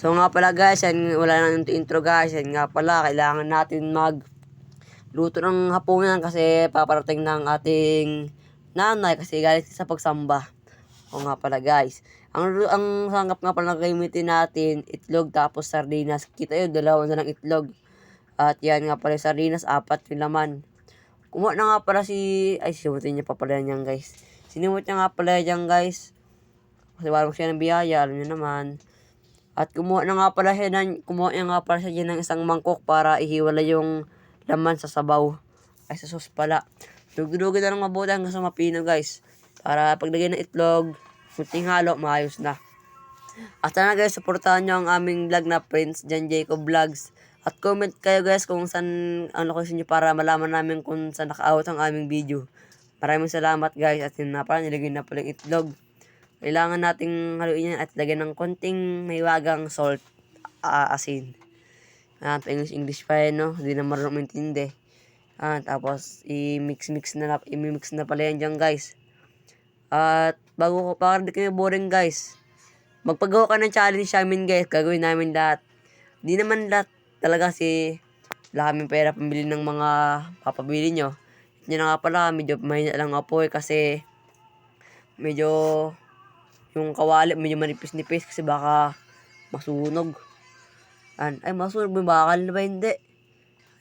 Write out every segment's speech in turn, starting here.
So nga pala guys, yan, wala nang intro guys. Yan nga pala, kailangan natin luto ng hapunan kasi paparating ng ating nanay kasi galing sa pagsamba. O nga pala guys, ang sanggap nga pala na gamitin natin, itlog tapos sardinas. Kita yun, 2 na ng itlog. At yan nga pala sardinas, 4 yung laman. Kumuha na nga pala sinutin niya pa pala yan guys. Sinimot niya nga pala yan guys. Kasi walang siya ng biyaya, alam niyo naman. At kumuha niya nga pala siya dyan ng isang mangkok para ihiwala yung laman sa sabaw. Ay sa sauce pala. Dugdugin na lang mabuti hanggang sa mapino guys. Para paglagay ng itlog, kunting halo, maayos na. At sana guys, supportahan nyo ang aming vlog na Prince Jan Jacob Vlogs. At comment kayo guys kung saan ang location nyo para malaman namin kung saan naka-out ang aming video. Maraming salamat guys. At yun na pala, nilagay na pala yung itlog. Kailangan nating haluin yan at lagyan ng konting mahiwagang salt, asin. English pa yan, no? Hindi na marunong intindi. Tapos, i-mix na pala yan dyan, guys. At, para di kayo boring, guys, magpagawa ka ng challenge sa amin, guys. Gagawin namin lahat. Di naman lahat talaga wala kaming pera pambili ng mga papabili nyo. Yan na nga pala, medyo mahina lang apoy kasi medyo yung kawali medyo manipis-nipis kasi baka masunog. Ay, masunog ba? Bakal na ba? Hindi.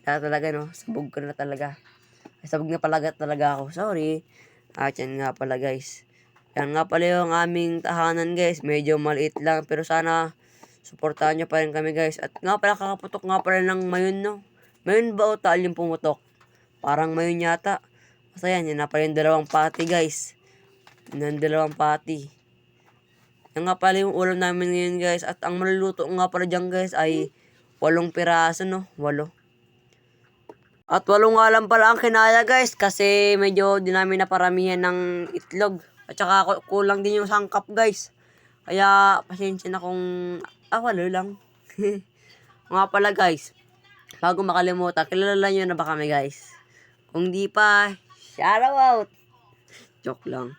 Kaya talaga, no? Sabog ka na talaga. Ay, sabog na talaga ako. Sorry. At yan nga pala, guys. Yan nga pala yung aming tahanan, guys. Medyo maliit lang. Pero sana, suportahan nyo pa rin kami, guys. At nga pala, kakaputok nga pala ng mayon, no? Mayon ba o taal yung pumutok? Parang mayon yata. Basta yan na pala yung 2 pati, guys. Yung 2 pati. Yan nga pala yung ulam namin ngayon guys. At ang maluluto nga pala dyan guys ay 8 piraso, no? 8. At 8 nga lang pala ang kinaya guys. Kasi medyo di namin naparamihan ng itlog. At saka kulang din yung sangkap guys. Kaya pasensya na kung 8 lang. Nga pala guys, bago makalimutan, kilala nyo na ba kami guys? Kung di pa, shout out! Joke lang.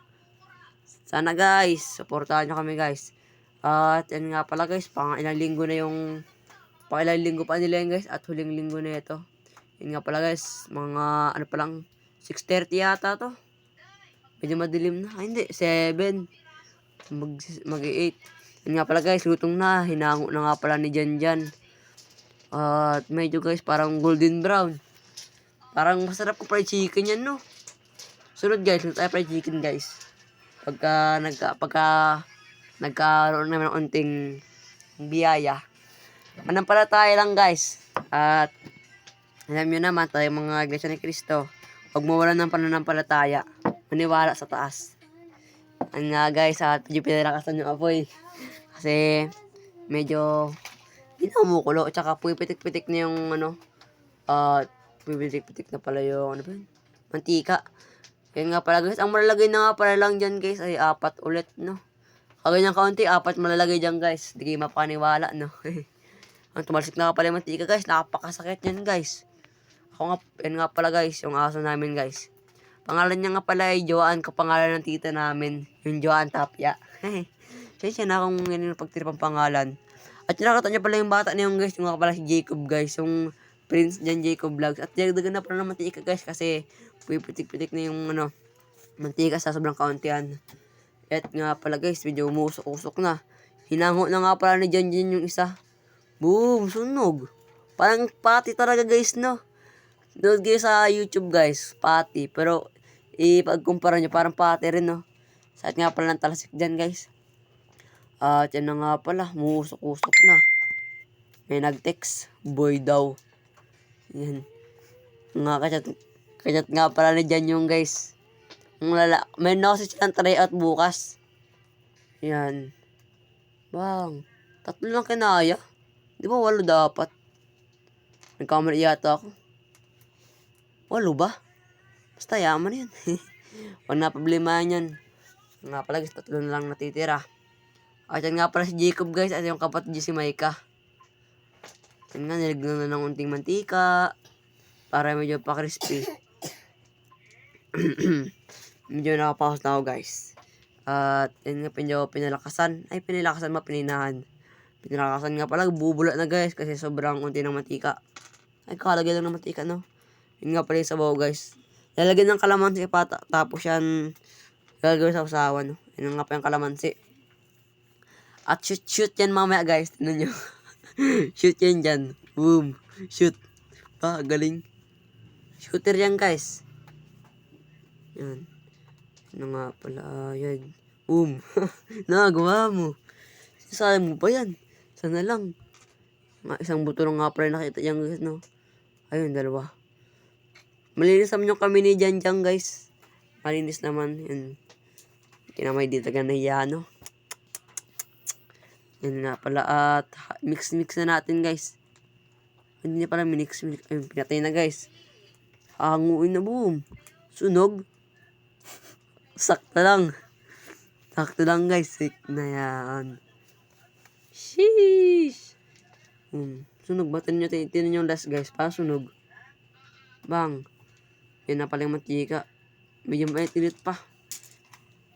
Sana guys, supportahan nyo kami guys. At yan nga pala guys, pangilang linggo pa nila yan guys. At huling linggo na ito. Yan nga pala guys, mga ano pa lang, 6:30 yata to. Medyo madilim na. Ay hindi, 7. Mag-8. Yan nga pala guys, lutong na. Hinango na nga pala ni Janjan. At medyo guys, parang golden brown. Parang masarap ko fried chicken yan, no? Sunod guys, luto tayo fried chicken guys. Pagka nagkaroon naman ng unting biyaya. Manampalataya lang guys. At alam nyo naman tayo mga Iglesia ni Cristo, huwag mawalan ng pananampalataya. Maniwala sa taas. Ang nga guys, at medyo pinalakasan yung apoy. Kasi medyo hindi na umukulo. Tsaka pumipitik-pitik na yung pumipitik-pitik na pala yung mantika. Yan nga pala guys, ang malalagay na nga pala lang dyan guys ay 4 ulit, no? Kaganyan kaunti, 4 malalagay dyan guys. Hindi kayo mapaniwala, no? Ang tumalsik na nga pala yung mantika guys, napakasakit yan guys. Yan nga pala guys, yung aso namin guys. Pangalan niya nga pala ay Joan, kapangalan ng tita namin. Yung Joan Tapia. Siya na kung ganyan pagtirapang pangalan. At nakakita niya pala yung bata na yung guys, yung nga pala si Jacob guys, yung Prince Jan Jacob Vlogs. At dagdagan na pala ng mantika guys kasi pipitik-pitik na yung mantika sa sobrang kauntian. At nga pala guys, medyo umusok-usok na. Hinango na nga pala ni Janjan yung isa. Boom! Sunog! Parang pati talaga guys, no? Doon guys sa YouTube guys, pati. Pero ipagkumpara nyo, parang pati rin, no? Saan nga pala ng talasik dyan guys. At yan na nga pala, umusok-usok na. May nag-text, boy daw. Yan. Nga kachat nga pala ni Jan yung guys. May nosis silang try out bukas. Yan. Bang. 3 lang kinaya. Di ba 8 dapat? Nagkamali yata ako. 8 ba? Basta yaman yan. Huwag na problemahan yan. Nga pala guys, 3 na lang natitira. At yan nga pala si Jacob guys. At yung kapatid niya si Maika. Yan nga, nilagyan na ng unting mantika. Para medyo pa crispy. Medyo nakapakos na ako guys. At yun nga pinalakasan. Pininahan. Pinarakasan nga pala, bubula na guys kasi sobrang unti ng mantika. Ay, kalagay lang ng mantika, no? Yun nga pala yung sabaw guys. Lalagyan ng kalamansi pa, tapos yan gagawin sa usawan, no? Yun nga pa yung kalamansi. At shoot yan mamaya guys, tignan nyo. Shoot yan dyan. Boom. Shoot. Galing. Shooter yan guys. Yan. Ano nga pala, yan. Boom. Nagawa mo. Sasayang mo pa yan. Sana lang. Isang buto lang nga pala nakita yan guys, no? Ayun, dalawa. Malinis naman yung kami ni Jan guys. Malinis naman. Yan. Kinamay dito ka nahiya, no? Yan nga pala. At mix na natin guys. Hindi na pala minix. Ayun, pinatay na guys. Hanguin na, boom. Sunog. Sakto lang. Sakto lang guys. Sick na yan. Sheesh. Sunog ba? Tinan nyo last guys. Sunog. Bang. Yan na pala yung mantika. Medyo mainit pa.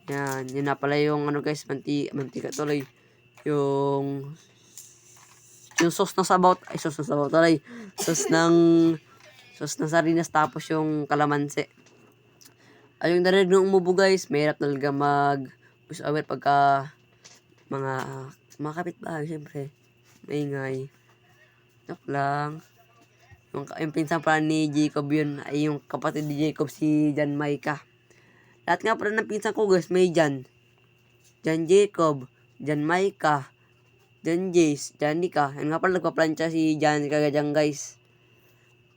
Yan. Yan na pala yung ano guys. Mantika tuloy. Yung sauce na sabaw. Ay, sauce na sabaw tuloy. Sauce ng sardinas tapos yung kalamansi. Ay, yung narinig ng umubo guys, mahirap talaga push away pagka mga kapitbahay, syempre. Maingay. Joke lang. Yung pinsan pala ni Jacob yun, ay yung kapatid ni Jacob, si Jan Maika. Lahat nga pala ng pinsan ko guys, may Jan. Jan Jacob, Jan Maika, Jan Jace, Janica. Yan nga pala nagpa-plancha si Janica dyan guys.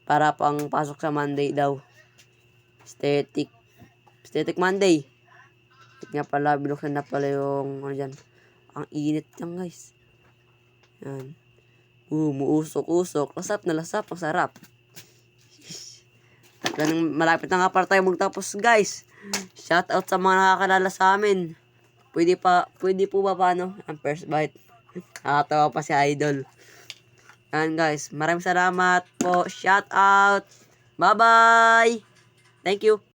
Para pang pasok sa Monday daw. Aesthetic Monday. At nga pala, binuksan na pala yung ano dyan. Ang init dyan guys. Yan. Muusok-usok. Lasap na lasap. Ang sarap. Malapit na nga para tayo magtapos guys. Shout out sa mga nakakalala sa amin. Pwede po ba paano? Ang first bite. Nakatawa pa si Idol. Yan guys. Maraming salamat po. Shout out. Bye bye. Thank you.